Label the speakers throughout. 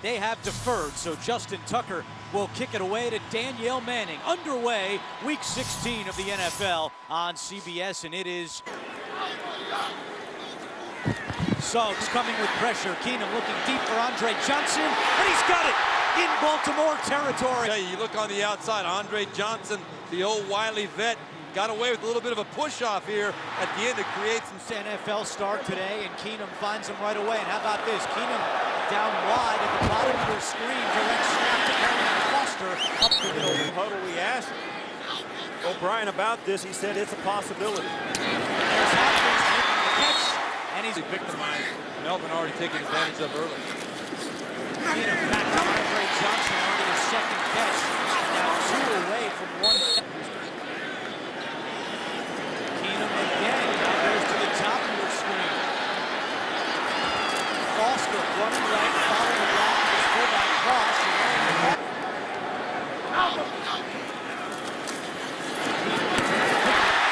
Speaker 1: They have deferred, so Justin Tucker will kick it away to Danielle Manning. Underway, Week 16 of the NFL on CBS, and it is Suggs coming with pressure. Keenum looking deep for Andre Johnson, and he's got it in Baltimore territory.
Speaker 2: You look on the outside, Andre Johnson, the old wily vet, got away with a little bit of a push-off here at the end to create some...
Speaker 1: NFL start today, and Keenum finds him right away. And how about this? Keenum down wide at the bottom of your screen. Direct snap to Arian Foster up the middle.
Speaker 3: Huddle, we asked O'Brien about this. He said it's a possibility.
Speaker 1: There's Hopkins making the catch, and he's
Speaker 2: victimized. Melvin already taking advantage of early.
Speaker 1: Keenum back to Andre Johnson on his second catch. Now 2 away from one. Keenum again. Now goes to the top of your screen. Foster running right, following the block of his fullback cross.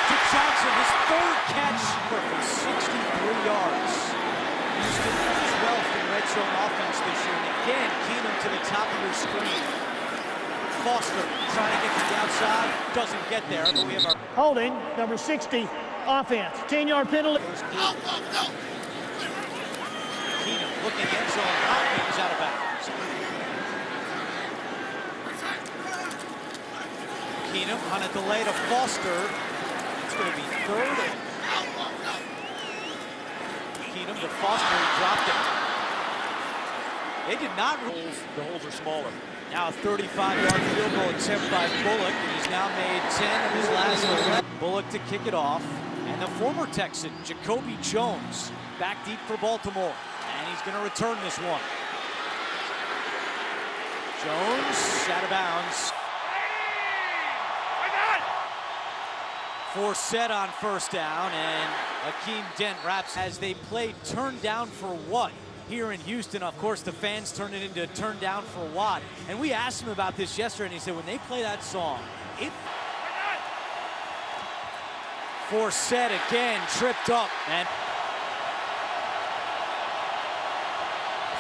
Speaker 1: To Johnson, his third catch for 63 yards. Houston has wealth in red zone offense this year. And again, Keenum to the top of your screen. Foster trying to get to the outside, doesn't get there, but we have our
Speaker 4: holding, number 60, offense. 10-yard penalty.
Speaker 1: Keenum looking end zone, Hopkins out of bounds. Keenum on a delay to Foster. It's going to be third. Keenum to Foster, he dropped it. They did not.
Speaker 3: The holes are smaller.
Speaker 1: Now a 35-yard field goal attempt by Bullock, and he's now made 10 of his last 11. Bullock to kick it off, and the former Texan, Jacoby Jones, back deep for Baltimore, and he's going to return this one. Jones out of bounds. Forsett on first down, and Akeem Dent wraps as they play turn down for what? Here in Houston, of course, the fans turned it into turn down for what? And we asked him about this yesterday, and he said when they play that song, Forsett again tripped up, and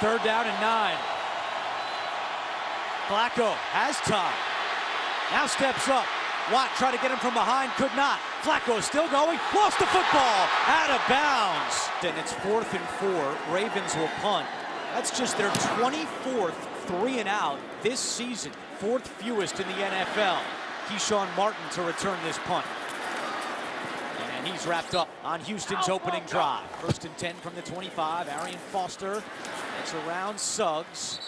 Speaker 1: third down and 9. Flacco has time. Now steps up. Watt tried to get him from behind, could not. Flacco still going, lost the football, out of bounds. And it's 4th and 4, Ravens will punt. That's just their 24th 3-and-out this season, 4th fewest in the NFL. Keyshawn Martin to return this punt. And he's wrapped up on Houston's opening drive. 1st and 10 from the 25, Arian Foster. It's around Suggs.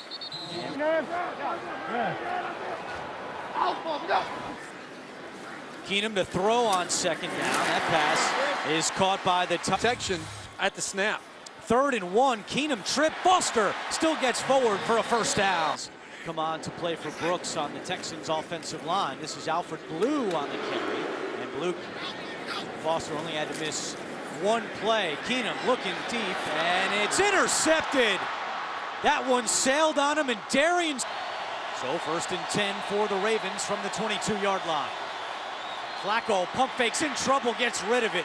Speaker 1: Keenum to throw on second down. That pass is caught by the
Speaker 2: protection at the snap.
Speaker 1: 3rd and 1. Keenum trip. Foster still gets forward for a first down. Come on to play for Brooks on the Texans offensive line. This is Alfred Blue on the carry. And Blue, Foster only had to miss one play. Keenum looking deep, and it's intercepted. That one sailed on him, and Darian. So 1st and 10 for the Ravens from the 22-yard line. Flacco pump fakes, in trouble, gets rid of it.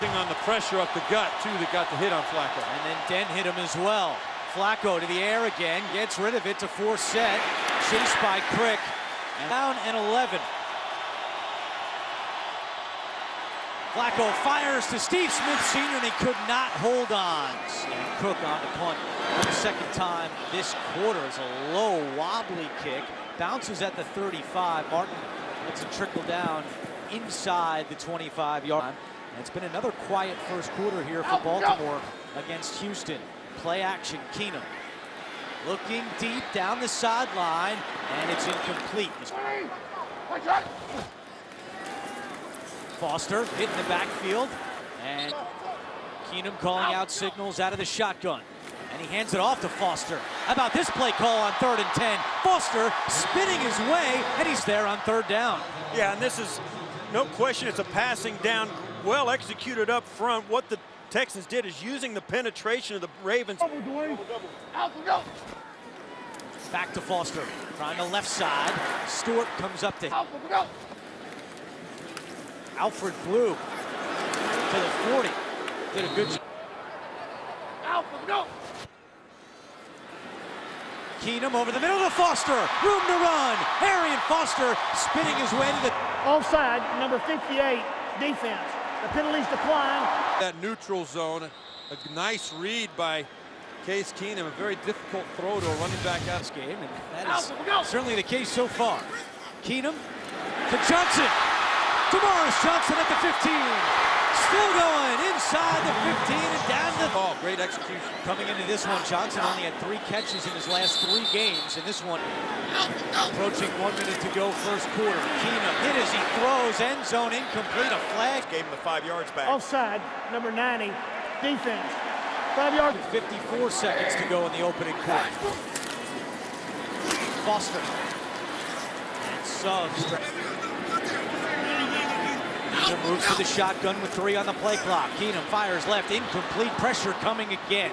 Speaker 2: On the pressure up the gut, too, that got the hit on Flacco.
Speaker 1: And then Dent hit him as well. Flacco to the air again, gets rid of it to Forsett. Chased by Crick. And down and 11. Flacco fires to Steve Smith Sr., and he could not hold on. And Cook on the punt for the second time this quarter. Is a low, wobbly kick. Bounces at the 35. Martin lets it trickle down inside the 25-yard line. And it's been another quiet first quarter here for Baltimore against Houston. Play action, Keenum. Looking deep down the sideline, and it's incomplete. Foster hitting the backfield, and Keenum calling out signals out of the shotgun. And he hands it off to Foster. How about this play call on 3rd and 10? Foster spinning his way, and he's there on 3rd down.
Speaker 3: Yeah, and this is no question, it's a passing down, well executed up front. What the Texans did is using the penetration of the Ravens.
Speaker 1: Back to Foster, trying the left side. Stewart comes up to him. Alfred Blue to the 40. Did a good job. Keenum over the middle to Foster. Room to run. Arian Foster spinning his way to the...
Speaker 4: Offside, number 58, defense. The penalties decline.
Speaker 2: That neutral zone, a nice read by Case Keenum, a very difficult throw to a running back out of
Speaker 1: this game, and that is certainly the case so far. Keenum to Johnson. DeMaurice Johnson at the 15. Still going inside the 15 and down the
Speaker 2: ball. Great execution.
Speaker 1: Coming into this one, Johnson only had 3 catches in his last 3 games. In this one, approaching 1 minute to go, first quarter. Keenum hit as he throws, end zone incomplete, a flag.
Speaker 3: Gave him the 5 yards back.
Speaker 4: Offside, number 90, defense. 5 yards.
Speaker 1: 54 seconds to go in the opening quarter. Foster. And Suggs. Keenum moves to the shotgun with 3 on the play clock. Keenum fires left, incomplete, pressure coming again.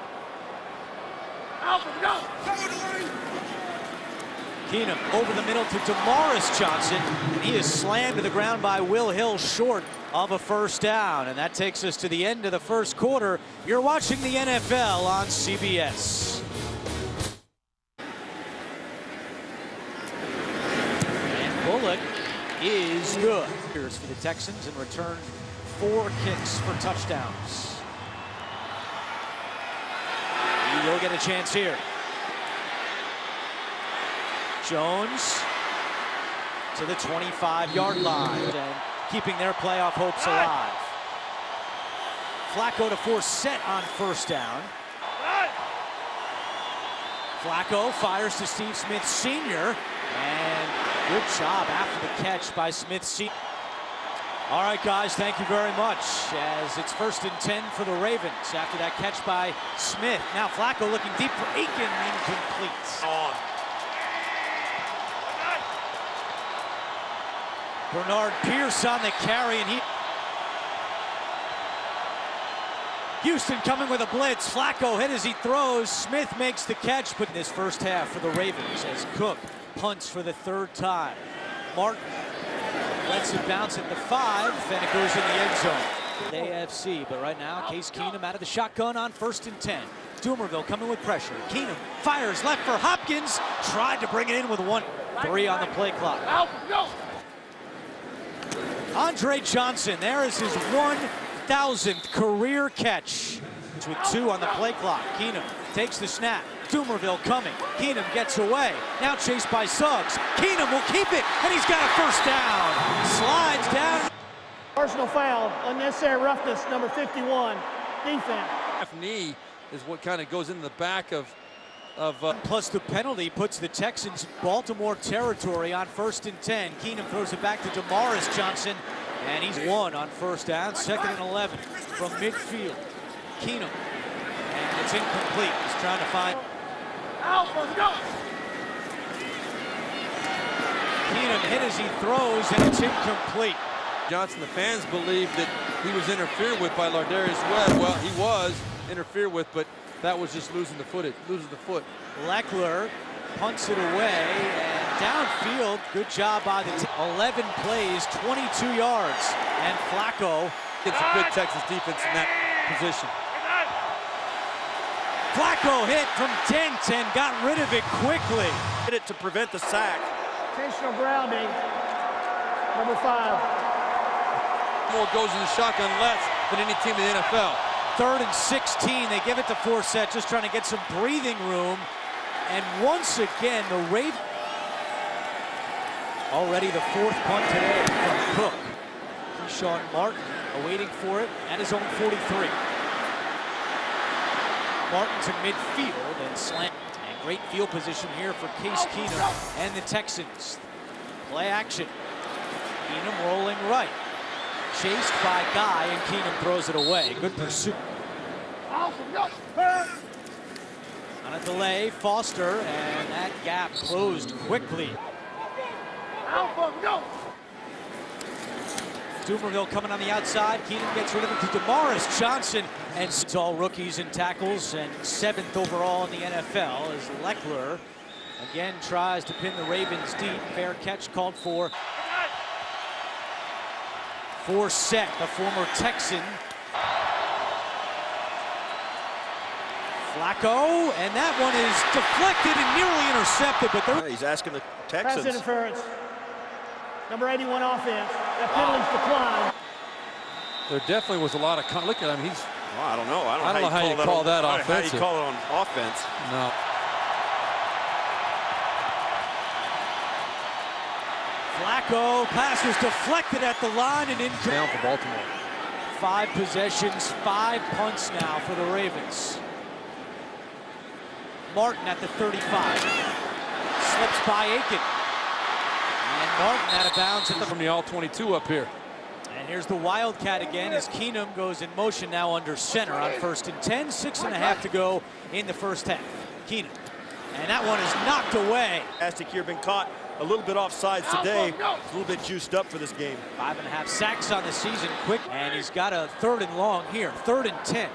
Speaker 1: Keenum over the middle to DeMaurice Johnson. And he is slammed to the ground by Will Hill, short of a first down. And that takes us to the end of the first quarter. You're watching the NFL on CBS. And Bullock is good. Here's for the Texans and returned 4 kicks for touchdowns. He will get a chance here. Jones to the 25-yard line and keeping their playoff hopes alive. Flacco to force set on first down. Flacco fires to Steve Smith Sr. and good job after the catch by Smith Sr. All right, guys, thank you very much. As it's 1st and 10 for the Ravens after that catch by Smith. Now Flacco looking deep for Aiken, incomplete. Bernard Pierce on the carry, and Houston coming with a blitz. Flacco hit as he throws. Smith makes the catch, but in this first half for the Ravens as Cook punts for the 3rd time. Martin lets it bounce at the 5, and it goes in the end zone. AFC, but right now, Case Keenum out of the shotgun on 1st and 10. Doomerville coming with pressure. Keenum fires left for Hopkins. Tried to bring it in with 1-3 on the play clock. Andre Johnson, there is his 1,000th career catch. With 2 on the play clock. Keenum takes the snap. Doomerville coming. Keenum gets away. Now chased by Suggs. Keenum will keep it, and he's got a first down. Slides down.
Speaker 4: Personal foul, unnecessary roughness, number 51, defense.
Speaker 2: Left knee is what kind of goes into the back of
Speaker 1: Plus the penalty puts the Texans in Baltimore territory on 1st and 10. Keenum throws it back to DeMaurice Johnson, and he's 1 on first down. 2nd and 11 from midfield. Keenum, and it's incomplete. He's trying to find. Keenum hit as he throws, and it's incomplete.
Speaker 2: Johnson, the fans believed that he was interfered with by Lardarius Webb. Well, he was interfered with, but that was just losing the foot.
Speaker 1: Leckler punts it away, and downfield, good job by the 11 plays, 22 yards, and Flacco
Speaker 2: gets a good Texas defense in that position.
Speaker 1: Flacco hit from Dent and got rid of it quickly.
Speaker 3: Hit it to prevent the sack.
Speaker 4: Intentional grounding, number 5.
Speaker 2: More goes in the shotgun less than any team in the NFL.
Speaker 1: 3rd and 16, they give it to Forsett, just trying to get some breathing room. And once again, the Ravens. Already the 4th punt today from Cook. Sean Martin awaiting for it at his own 43. Martin to midfield and slant. And great field position here for Case Keenum and the Texans. Play action. Keenum rolling right. Chased by Guy, and Keenum throws it away. Good pursuit. On a delay, Foster, and that gap closed quickly. Doomerville coming on the outside. Keenum gets rid of it to DeMaurice Johnson, and it's all rookies in tackles, and 7th overall in the NFL as Leckler again tries to pin the Ravens deep. Fair catch called for. Forsett, the former Texan. Flacco, and that one is deflected and nearly intercepted, but there.
Speaker 3: He's asking the
Speaker 4: Pass
Speaker 3: Texans.
Speaker 4: interference. Number 81 offense. That penalty's declined.
Speaker 2: There definitely was a lot of look at him. He's
Speaker 3: Well, I don't know.
Speaker 2: I don't know how you call that offensive.
Speaker 3: How you call it on offense?
Speaker 2: no.
Speaker 1: Flacco, pass was deflected at the line and in.
Speaker 2: Down for Baltimore.
Speaker 1: 5 possessions, 5 punts now for the Ravens. Martin at the 35. Slips by Aiken. And Martin out of bounds at the.
Speaker 2: From the all-22 up here.
Speaker 1: And here's the Wildcat again as Keenum goes in motion now under center on 1st and 10. 6.5 to go in the first half. Keenum. And that one is knocked away.
Speaker 3: Fantastic here, been caught a little bit offsides today. A little bit juiced up for this game.
Speaker 1: 5.5 sacks on the season, quick. And he's got a 3rd and long here. 3rd and 10.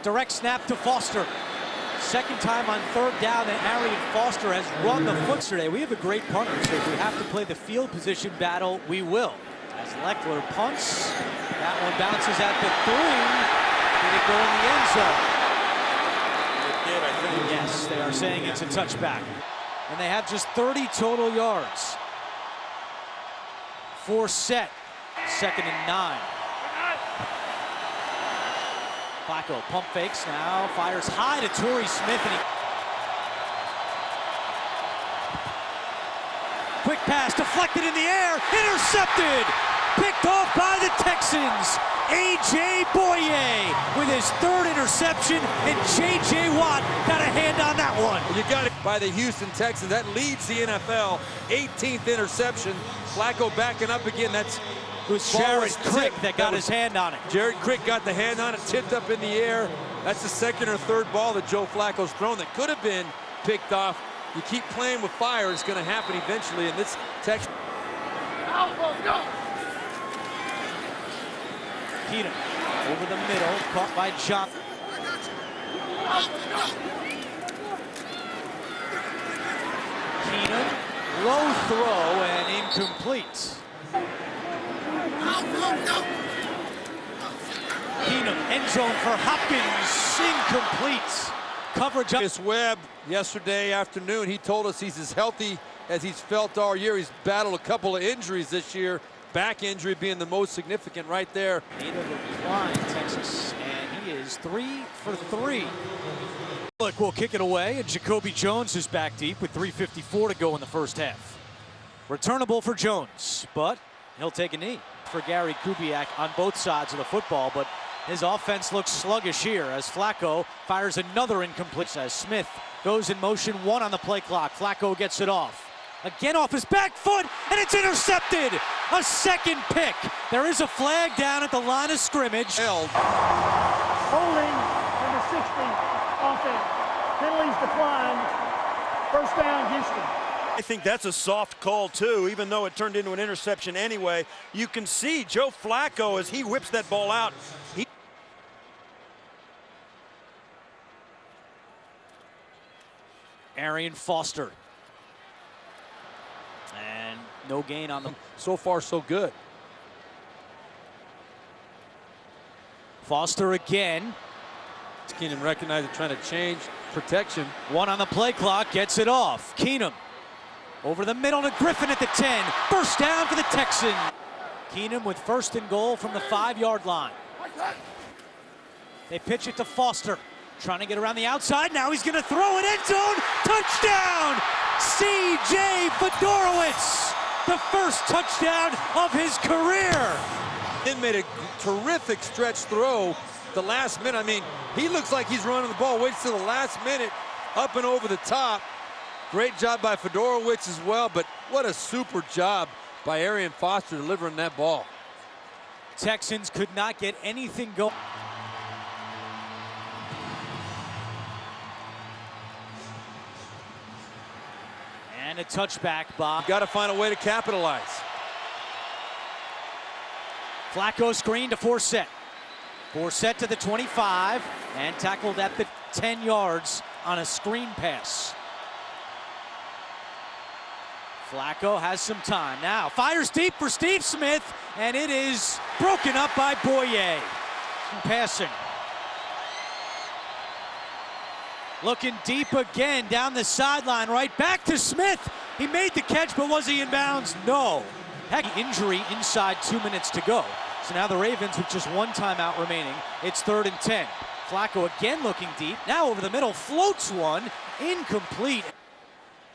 Speaker 1: Direct snap to Foster. Second time on 3rd down that Arian Foster has run the foot today. We have a great punter, so if we have to play the field position battle, we will. As Leckler punts, that one bounces at the 3. Did it go in the end zone?
Speaker 3: It did, I think.
Speaker 1: Yes, they are saying it's a touchback. And they have just 30 total yards. 4 set, 2nd and 9. Flacco pump fakes now, fires high to Torrey Smith, and he. Quick pass deflected in the air, intercepted! Picked off by the Texans. A.J. Boye with his 3rd interception, and J.J. Watt got a hand on that one.
Speaker 2: You got it by the Houston Texans. That leads the NFL. 18th interception. Flacco backing up again. That's
Speaker 1: It was Jared Crick that got his hand on it.
Speaker 2: Jared Crick got the hand on it, tipped up in the air. That's the 2nd or 3rd ball that Joe Flacco's thrown that could have been picked off. You keep playing with fire, it's going to happen eventually. And this Texas.
Speaker 1: Keenum over the middle, caught by John. Keenum, low throw and incomplete. Keenum, end zone for Hopkins, incomplete. Coverage up.
Speaker 2: This Webb yesterday afternoon, he told us he's as healthy as he's felt all year. He's battled a couple of injuries this year. Back injury being the most significant right there.
Speaker 1: Native of Klein, Texas, and he is 3 for 3. Look, we'll kick it away, and Jacoby Jones is back deep with 3:54 to go in the first half. Returnable for Jones, but he'll take a knee. For Gary Kubiak on both sides of the football, but his offense looks sluggish here as Flacco fires another incomplete as Smith goes in motion, 1 on the play clock. Flacco gets it off. Again off his back foot, and it's intercepted. A 2nd pick. There is a flag down at the line of scrimmage.
Speaker 2: Held.
Speaker 4: Holding number 60 offense. Penalties declined. 1st down, Houston.
Speaker 3: I think that's a soft call too, even though it turned into an interception anyway. You can see Joe Flacco as he whips that ball out.
Speaker 1: Arian Foster. And no gain on them.
Speaker 2: So far, so good.
Speaker 1: Foster again.
Speaker 2: Keenum recognized it, trying to change protection.
Speaker 1: 1 on the play clock, gets it off. Keenum over the middle to Griffin at the 10. First down for the Texans. Keenum with 1st and goal from the 5-yard line. They pitch it to Foster. Trying to get around the outside. Now he's going to throw it end zone. Touchdown! C.J. Fedorowicz. The first touchdown of his career.
Speaker 2: It made a terrific stretch throw the last minute. I mean, he looks like he's running the ball. Waits till the last minute, up and over the top. Great job by Fedorowicz as well, but what a super job by Arian Foster delivering that ball.
Speaker 1: Texans could not get anything going. And a touchback by.
Speaker 2: Got to find a way to capitalize.
Speaker 1: Flacco screen to Forsett. Forsett to the 25 and tackled at the 10 yards on a screen pass. Flacco has some time. Now fires deep for Steve Smith, and it is broken up by Boye. Passing. Looking deep again, down the sideline, right back to Smith. He made the catch, but was he in bounds? No. Heck, injury inside 2 minutes to go. So now the Ravens with just one timeout remaining. It's 3rd and 10. Flacco again looking deep. Now over the middle, floats one, incomplete.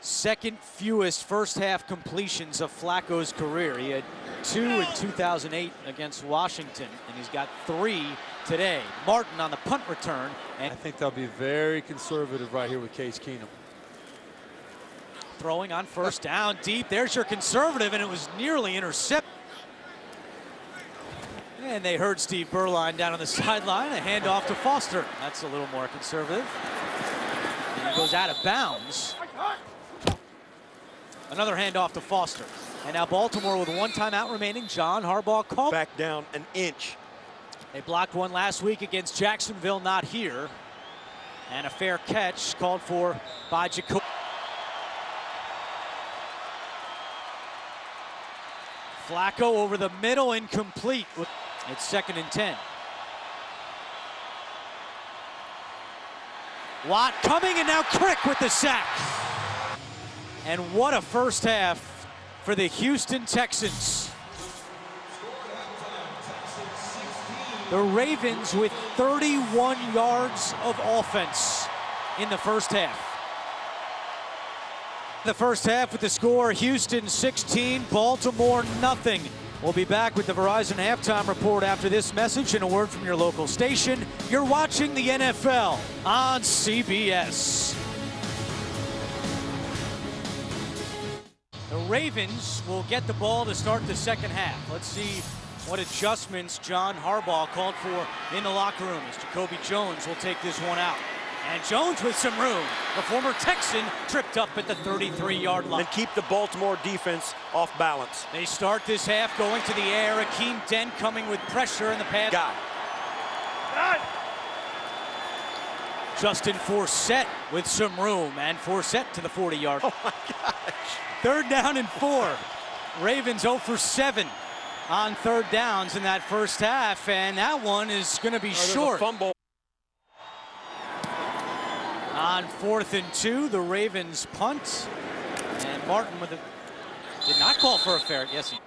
Speaker 1: Second fewest first half completions of Flacco's career. He had 2 in 2008 against Washington, and he's got 3 today. Martin on the punt return. And
Speaker 2: I think they'll be very conservative right here with Case Keenum.
Speaker 1: Throwing on first down deep. There's your conservative, and it was nearly intercepted. And they heard Steve Berline down on the sideline. A handoff to Foster. That's a little more conservative. And he goes out of bounds. Another handoff to Foster. And now Baltimore with one timeout remaining. John Harbaugh called.
Speaker 3: Back down an inch.
Speaker 1: They blocked one last week against Jacksonville, not here. And a fair catch called for by Jacoby. Flacco over the middle, incomplete. It's 2nd and 10. Watt coming, and now Crick with the sack. And what a first half for the Houston Texans. The Ravens with 31 yards of offense in the first half. The first half with the score, Houston 16, Baltimore nothing. We'll be back with the Verizon halftime report after this message and a word from your local station. You're watching the NFL on CBS. The Ravens will get the ball to start the second half. Let's see what adjustments John Harbaugh called for in the locker room as Jacoby Jones will take this one out. And Jones with some room. The former Texan tripped up at the 33-yard line.
Speaker 3: And keep the Baltimore defense off balance.
Speaker 1: They start this half going to the air. Akeem Dent coming with pressure in the pass.
Speaker 3: Got it.
Speaker 1: Justin Forsett with some room. And Forsett to the 40-yard.
Speaker 3: Oh, my gosh.
Speaker 1: 3rd down and 4. Ravens 0 for 7 on 3rd downs in that first half. And that one is going to be short.
Speaker 3: A fumble.
Speaker 1: On 4th and 2, the Ravens punt. And Martin with did not call for a fair. Yes, he.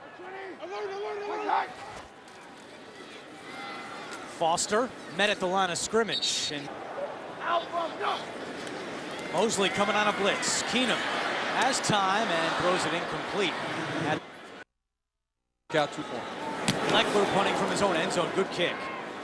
Speaker 1: Foster met at the line of scrimmage. And Mosley coming on a blitz. Keenum has time and throws it incomplete.
Speaker 2: Out 2 for him.
Speaker 1: Leckler punting from his own end zone. Good kick.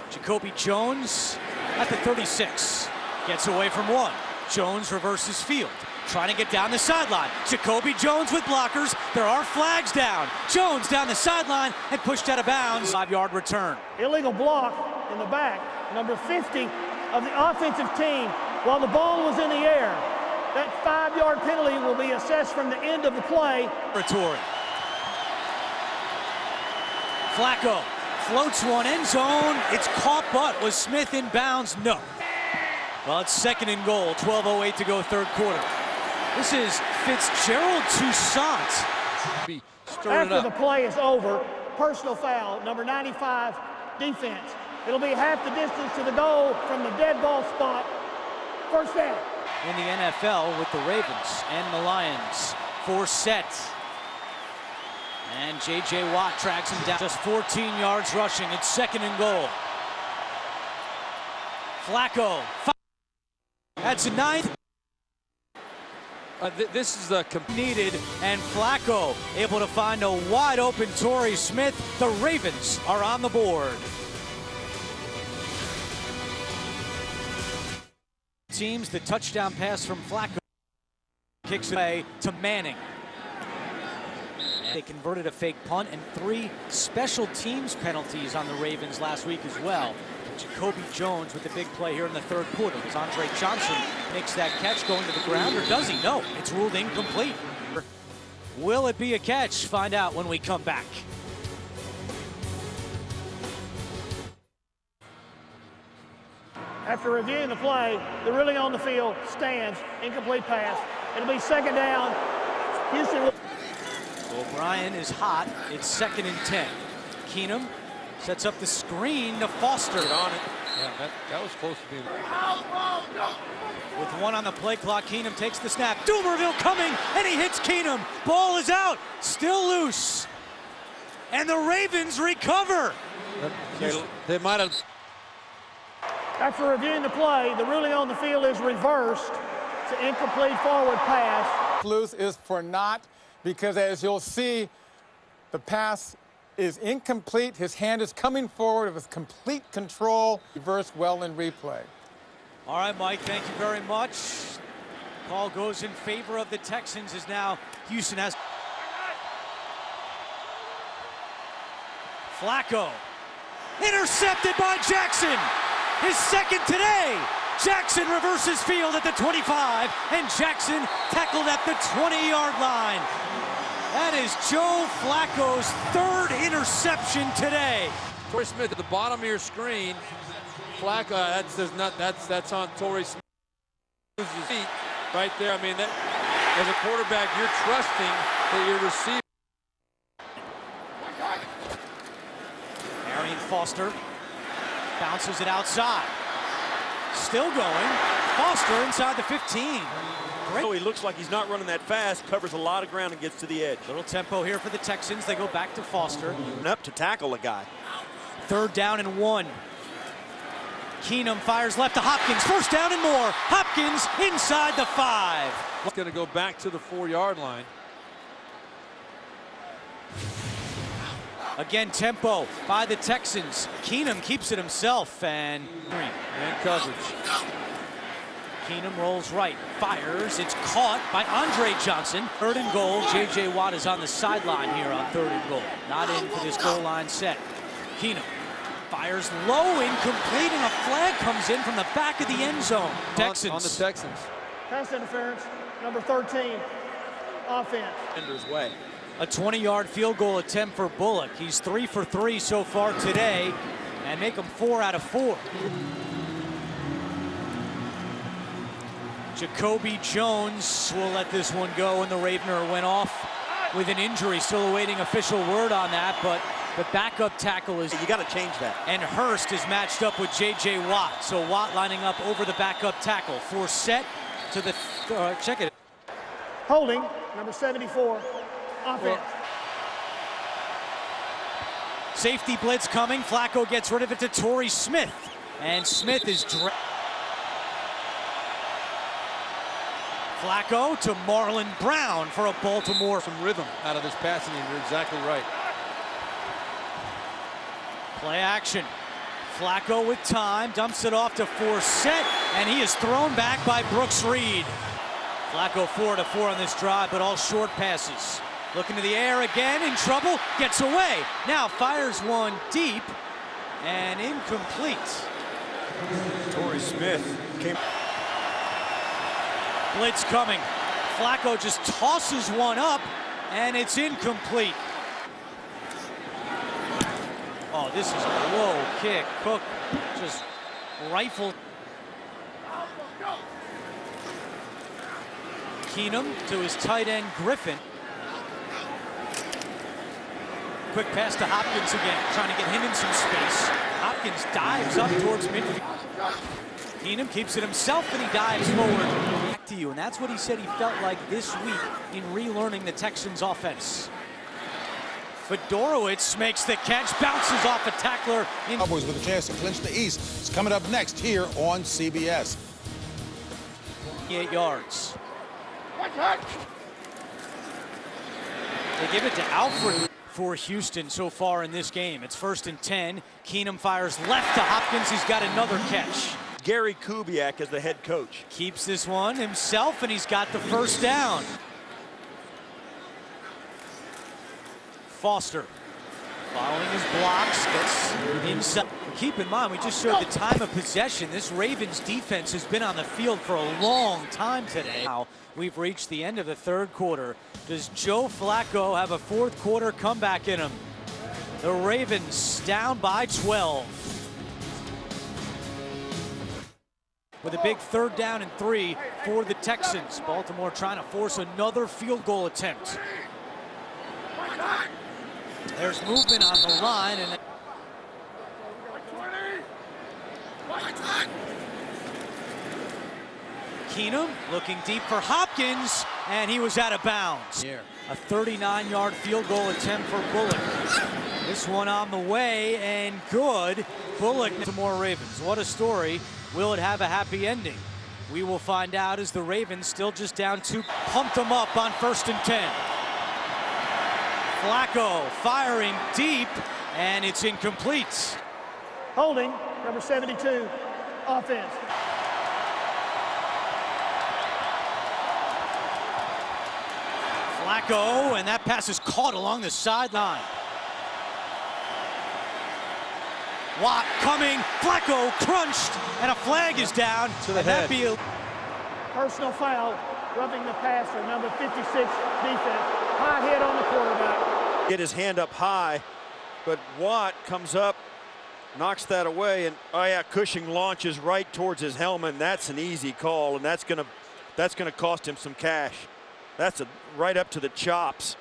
Speaker 1: Jacoby Jones at the 36. Gets away from one. Jones reverses field. Trying to get down the sideline. Jacoby Jones with blockers. There are flags down. Jones down the sideline and pushed out of bounds. 5-yard return.
Speaker 4: Illegal block in the back. Number 50 of the offensive team while the ball was in the air. That 5-yard penalty will be assessed from the end of the play.
Speaker 1: Flacco floats one end zone. It's caught, but was Smith in bounds? No. Well, it's 2nd and goal. 12:08 to go, 3rd quarter. This is Fitzgerald Toussaint.
Speaker 4: After the play is over, personal foul, number 95, defense. It'll be half the distance to the goal from the dead ball spot. First down.
Speaker 1: In the NFL with the Ravens and the Lions. Forsett. And J.J. Watt tracks him down. Just 14 yards rushing. It's 2nd and goal. Flacco. That's a 9th.
Speaker 2: This is the
Speaker 1: needed, and Flacco able to find a wide open Torrey Smith. The Ravens are on the board. Teams the touchdown pass from Flacco kicks away to Manning. They converted a fake punt and 3 special teams penalties on the Ravens last week as well. Jacoby Jones with the big play here in the 3rd quarter as Andre Johnson makes that catch going to the ground, or does he? No, it's ruled incomplete. Will it be a catch? Find out when we come back.
Speaker 4: After reviewing the play, the ruling on the field stands, incomplete pass. It'll be 2nd down. Houston will.
Speaker 1: O'Brien is hot. It's 2nd and 10. Keenum Sets up the screen to Foster.
Speaker 2: Get on it. Yeah, that was close to being.
Speaker 1: With 1 on the play clock, Keenum takes the snap. Dumerville coming, and he hits Keenum. Ball is out, still loose. And the Ravens recover.
Speaker 2: They might have.
Speaker 4: After reviewing the play, the ruling on the field is reversed. It's an incomplete forward pass.
Speaker 5: Loose is for not, because as you'll see, the pass is incomplete. His hand is coming forward with complete control. Reversed well in replay.
Speaker 1: All right, Mike, thank you very much. Call goes in favor of the Texans as now Houston has. Flacco. Intercepted by Jackson. His second today. Jackson reverses field at the 25, and Jackson tackled at the 20-yard line. That is Joe Flacco's 3rd interception today.
Speaker 2: Torrey Smith at the bottom of your screen. Flacco, that's on Torrey Smith. His feet right there. I mean, that, as a quarterback, you're trusting that your receiver.
Speaker 1: Arian Foster bounces it outside. Still going. Foster inside the 15. Great.
Speaker 3: Oh, he looks like he's not running that fast, covers a lot of ground and gets to the edge.
Speaker 1: Little tempo here for the Texans. They go back to Foster.
Speaker 3: Up to tackle a guy.
Speaker 1: 3rd down and 1. Keenum fires left to Hopkins. 1st down and more. Hopkins inside the 5.
Speaker 2: He's going to go back to the 4-yard line.
Speaker 1: Again, tempo by the Texans. Keenum keeps it himself and
Speaker 2: coverage.
Speaker 1: Keenum rolls right, fires. It's caught by Andre Johnson. 3rd and goal. J.J. Watt is on the sideline here on 3rd and goal. Not in for this goal line set. Keenum fires low, incomplete, and a flag comes in from the back of the end zone. Texans.
Speaker 2: On the Texans.
Speaker 4: Pass interference, number 13, offense.
Speaker 3: Ender's way.
Speaker 1: A 20-yard field goal attempt for Bullock. He's 3 for 3 so far today, and make him 4 out of 4. Jacoby Jones will let this one go, and the Ravener went off with an injury. Still awaiting official word on that, but the backup tackle is.
Speaker 3: You got to change that.
Speaker 1: And Hurst is matched up with J.J. Watt. So Watt lining up over the backup tackle. Forsett to the. Check it.
Speaker 4: Holding, number 74, offense.
Speaker 1: Safety blitz coming. Flacco gets rid of it to Torrey Smith. And Smith is. Flacco to Marlon Brown for a Baltimore.
Speaker 2: Some rhythm out of this passing game. You're exactly right.
Speaker 1: Play action. Flacco with time, dumps it off to Forsett, and he is thrown back by Brooks Reed. Flacco 4 to 4 on this drive, but all short passes. Looking to the air again, in trouble, gets away. Now fires one deep and incomplete.
Speaker 3: Torrey Smith came.
Speaker 1: Blitz coming. Flacco just tosses one up, and it's incomplete. Oh, this is a low kick. Cook just rifled. Keenum to his tight end, Griffin. Quick pass to Hopkins again, trying to get him in some space. Hopkins dives up towards midfield. Keenum keeps it himself, and he dives forward. Back to you, and that's what he said he felt like this week in relearning the Texans' offense. Fedorowicz makes the catch, bounces off a tackler.
Speaker 6: Cowboys with a chance to clinch the East. It's coming up next here on CBS.
Speaker 1: 8 yards. They give it to Alfred for Houston so far in this game. It's 1st and 10. Keenum fires left to Hopkins. He's got another catch.
Speaker 3: Gary Kubiak as the head coach.
Speaker 1: Keeps this one himself, and he's got the 1st down. Foster following his blocks, gets inside. Keep in mind, we just showed the time of possession. This Ravens defense has been on the field for a long time today. Now we've reached the end of the 3rd quarter. Does Joe Flacco have a 4th quarter comeback in him? The Ravens down by 12. With a big 3rd down and 3 for the Texans. Baltimore trying to force another field goal attempt. There's movement on the line, and Keenum looking deep for Hopkins, and he was out of bounds. A 39-yard field goal attempt for Bullock. This one on the way, and good. Bullock to more Ravens. What a story. Will it have a happy ending? We will find out as the Ravens still just down 2. Pumped them up on 1st and 10. Flacco firing deep, and it's incomplete.
Speaker 4: Holding, number 72, offense.
Speaker 1: Flacco, and that pass is caught along the sideline. Watt coming, Flacco crunched, and a flag is down.
Speaker 2: To the head.
Speaker 4: Personal foul, roughing the passer, number 56, defense. High hit on the quarterback.
Speaker 3: Get his hand up high, but Watt comes up, knocks that away, and oh yeah, Cushing launches right towards his helmet, and that's an easy call, and that's gonna cost him some cash. That's right up to the chops.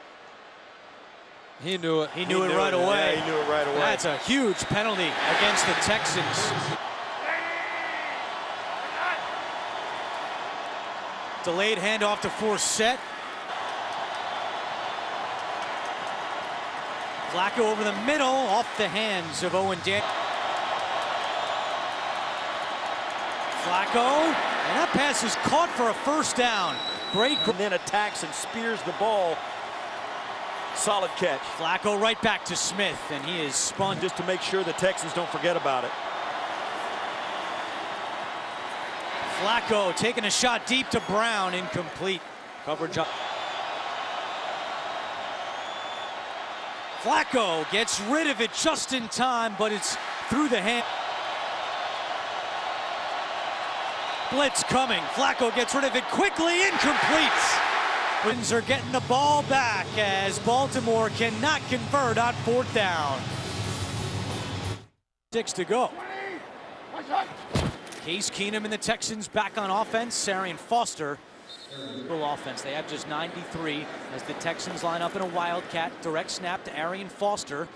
Speaker 2: He knew it.
Speaker 1: He knew it right away.
Speaker 3: Yeah, he knew it right away.
Speaker 1: That's a huge penalty against the Texans. Delayed handoff to Forsett. Flacco over the middle, off the hands of Owen Daniels. Flacco, and that pass is caught for a 1st down. Great.
Speaker 3: And then attacks and spears the ball. Solid catch.
Speaker 1: Flacco right back to Smith, and he is spun.
Speaker 3: Just to make sure the Texans don't forget about it.
Speaker 1: Flacco taking a shot deep to Brown, incomplete. Coverage up. Flacco gets rid of it just in time, but it's through the hand. Blitz coming. Flacco gets rid of it quickly, incomplete. Twins are getting the ball back as Baltimore cannot convert on 4th down. 6 to go. Case Keenum and the Texans back on offense. Arian Foster. Full offense. They have just 93 as the Texans line up in a wildcat. Direct snap to Arian Foster.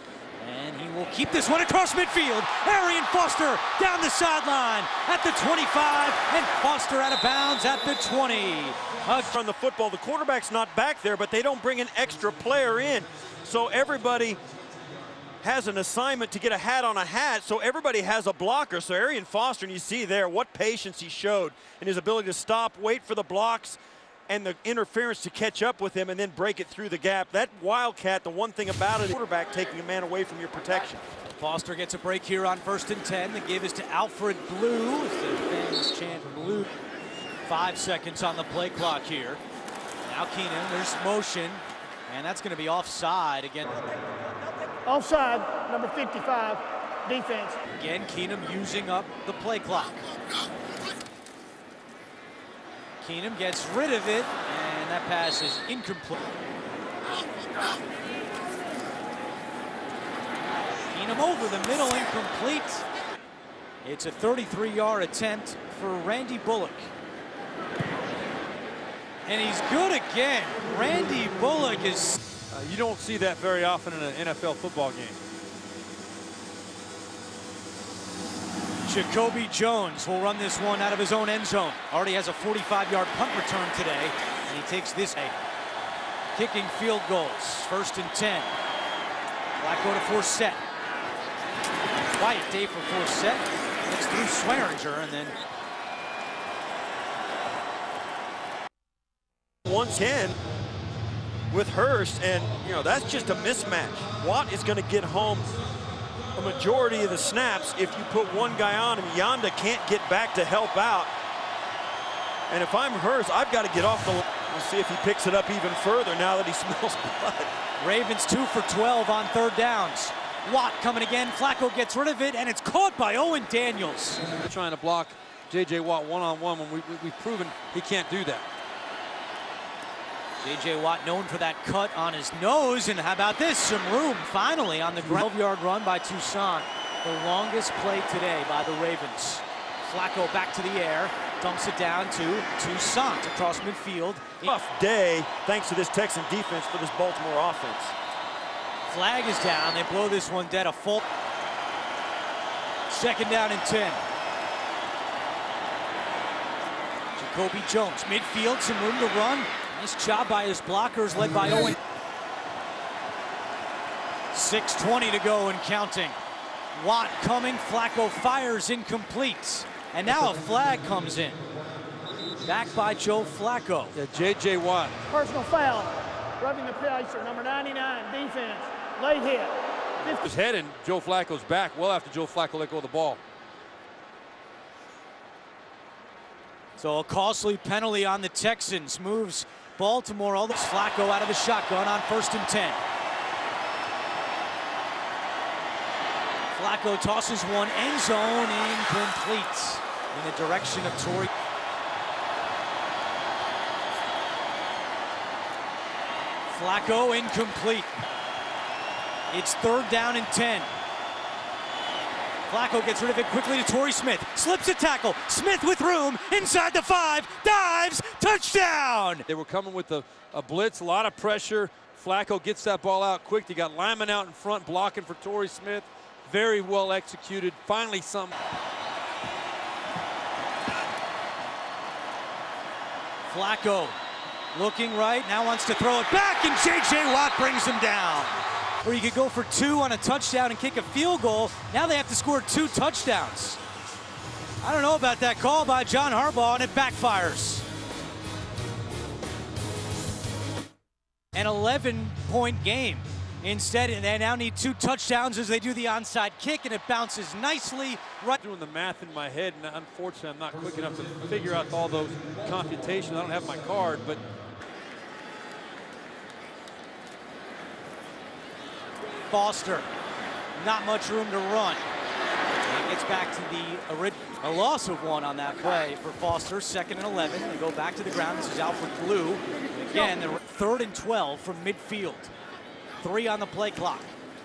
Speaker 1: And he will keep this one across midfield. Arian Foster down the sideline at the 25, and Foster out of bounds at the 20.
Speaker 3: From the football, the quarterback's not back there, but they don't bring an extra player in. So everybody has an assignment to get a hat on a hat, so everybody has a blocker. So Arian Foster, and you see there what patience he showed in his ability to stop, wait for the blocks, and the interference to catch up with him and then break it through the gap. That wildcat, the one thing about it, quarterback taking a man away from your protection.
Speaker 1: Foster gets a break here on 1st and 10. The give is to Alfred Blue. As the fans chant Blue. 5 seconds on the play clock here. Now Keenum, there's motion, and that's going to be offside again.
Speaker 4: Offside, number 55, defense.
Speaker 1: Again, Keenum using up the play clock. Keenum gets rid of it, and that pass is incomplete. Keenum over the middle, incomplete. It's a 33-yard attempt for Randy Bullock. And he's good again. Randy Bullock is...
Speaker 2: You don't see that very often in an NFL football game.
Speaker 1: Jacoby Jones will run this one out of his own end zone. Already has a 45-yard punt return today, and he takes this kicking field goals. 1st and 10. Flacco to Forsett. Quiet day for Forsett. Gets through Swearinger, and then
Speaker 3: once again with Hurst, and you know that's just a mismatch. Watt is going to get home a majority of the snaps if you put one guy on him. Yanda can't get back to help out. And if I'm Hurst, I've got to get off the line. We'll see if he picks it up even further now that he smells blood.
Speaker 1: Ravens 2 for 12 on 3rd downs. Watt coming again. Flacco gets rid of it, and it's caught by Owen Daniels.
Speaker 2: Trying to block J.J. Watt one-on-one when we've proven he can't do that.
Speaker 1: J.J. Watt known for that cut on his nose, and how about this? Some room finally on the 12-yard run by Toussaint. The longest play today by the Ravens. Flacco back to the air, dumps it down to Toussaint across midfield.
Speaker 3: Tough day thanks to this Texan defense for this Baltimore offense.
Speaker 1: Flag is down. They blow this one dead. A full 2nd down and 10. Jacoby Jones, midfield, some room to run. Nice job by his blockers, led by Owen. 6:20 to go and counting. Watt coming, Flacco fires, incomplete. And now a flag comes in. Back by Joe Flacco.
Speaker 2: Yeah, J.J. Watt.
Speaker 4: Personal foul, rubbing the placer, number 99, defense, late hit.
Speaker 2: His head in Joe Flacco's back well after Joe Flacco let go of the ball.
Speaker 1: So a costly penalty on the Texans moves Baltimore. All this Flacco out of the shotgun on 1st and 10. Flacco tosses one, end zone, incomplete in the direction of Torrey. Flacco incomplete. It's 3rd down and 10. Flacco gets rid of it quickly to Torrey Smith. Slips a tackle. Smith with room. Inside the 5. Dives. Touchdown.
Speaker 2: They were coming with a blitz, a lot of pressure. Flacco gets that ball out quick. They got Lyman out in front blocking for Torrey Smith. Very well executed. Finally some.
Speaker 1: Flacco looking right. Now wants to throw it back, and J.J. Watt brings him down. Or you could go for 2 on a touchdown and kick a field goal. Now they have to score 2 touchdowns. I don't know about that call by John Harbaugh, and it backfires. An 11-point game. Instead, they now need 2 touchdowns as they do the onside kick, and it bounces nicely right.
Speaker 2: Doing the math in my head, and unfortunately I'm not quick enough to figure out all those computations. I don't have my card, but
Speaker 1: Foster, not much room to run. And gets back to the original. A loss of 1 on that play for Foster. 2nd and 11. They go back to the ground. This is Alfred Blue. And again, they're 3rd and 12 from midfield. 3 on the play clock.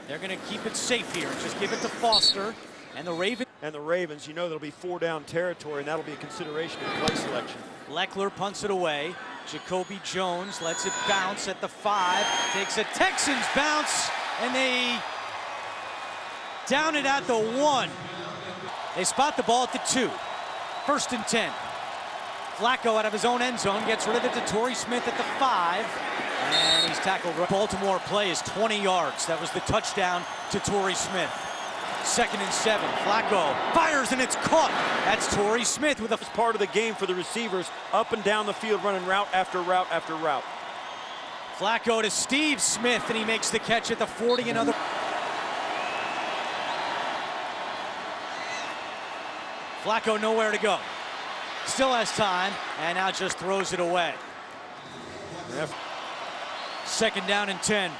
Speaker 1: They're going to keep it safe here. Just give it to Foster and the Ravens.
Speaker 3: And the Ravens, you know that'll be 4-down territory, and that'll be a consideration in play selection.
Speaker 1: Leckler punts it away. Jacoby Jones lets it bounce at the 5. Takes a Texans bounce, and they down it at the 1. They spot the ball at the 2. 1st and 10. Flacco out of his own end zone gets rid of it to Torrey Smith at the 5. And he's tackled. Baltimore play is 20 yards. That was the touchdown to Torrey Smith. 2nd and 7. Flacco fires and it's caught. That's Torrey Smith with a
Speaker 3: Part of the game for the receivers, up and down the field, running route after route after route.
Speaker 1: Flacco to Steve Smith, and he makes the catch at the 40. Another. Flacco nowhere to go. Still has time, and now just throws it away. 2nd down and 10.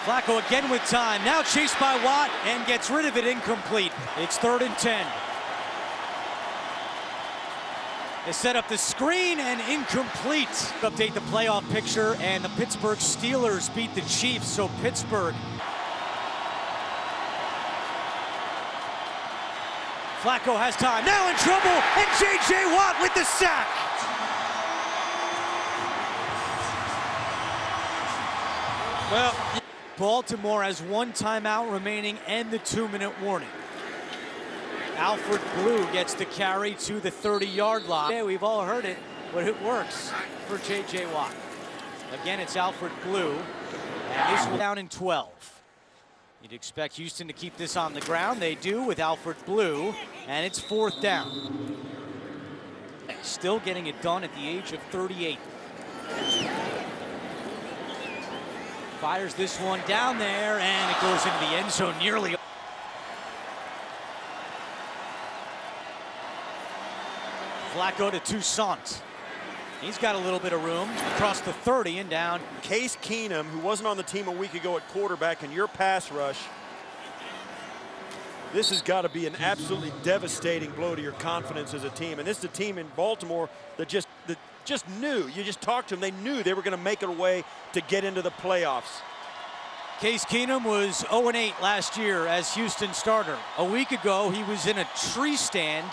Speaker 1: Flacco again with time. Now chased by Watt and gets rid of it, incomplete. It's 3rd and 10. They set up the screen and incomplete. Update the playoff picture, and the Pittsburgh Steelers beat the Chiefs, so Pittsburgh. Flacco has time, now in trouble, and J.J. Watt with the sack.
Speaker 2: well,
Speaker 1: Baltimore has 1 timeout remaining and the 2-minute warning. Alfred Blue gets the carry to the 30-yard line. Yeah, we've all heard it, but it works for J.J. Watt. Again, it's Alfred Blue, and this one down in 12. You'd expect Houston to keep this on the ground. They do with Alfred Blue, and it's 4th down. Still getting it done at the age of 38. Fires this one down there, and it goes into the end zone nearly. Flacco to Toussaint. He's got a little bit of room across the 30 and down.
Speaker 3: Case Keenum, who wasn't on the team a week ago at quarterback, and your pass rush, this has got to be an absolutely devastating blow to your confidence as a team. And this is a team in Baltimore that just knew. You just talked to them. They knew they were going to make it a way to get into the playoffs.
Speaker 1: Case Keenum was 0-8 last year as Houston starter. A week ago, he was in a tree stand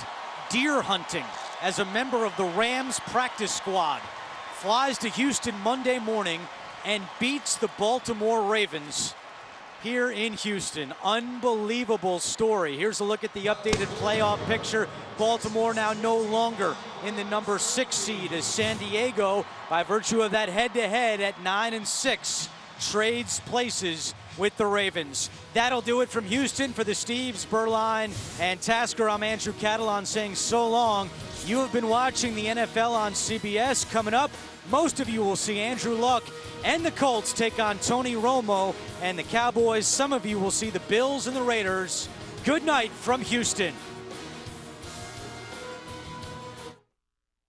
Speaker 1: deer hunting as a member of the Rams practice squad. Flies to Houston Monday morning and beats the Baltimore Ravens here in Houston. Unbelievable story. Here's a look at the updated playoff picture. Baltimore now no longer in the number 6 seed as San Diego, by virtue of that head-to-head at 9-6, trades places with the Ravens. That'll do it from Houston. For the Steves, Berline, and Tasker, I'm Andrew Catalan saying so long. You have been watching the NFL on CBS. Coming up, most of you will see Andrew Luck and the Colts take on Tony Romo and the Cowboys. Some of you will see the Bills and the Raiders. Good night from Houston.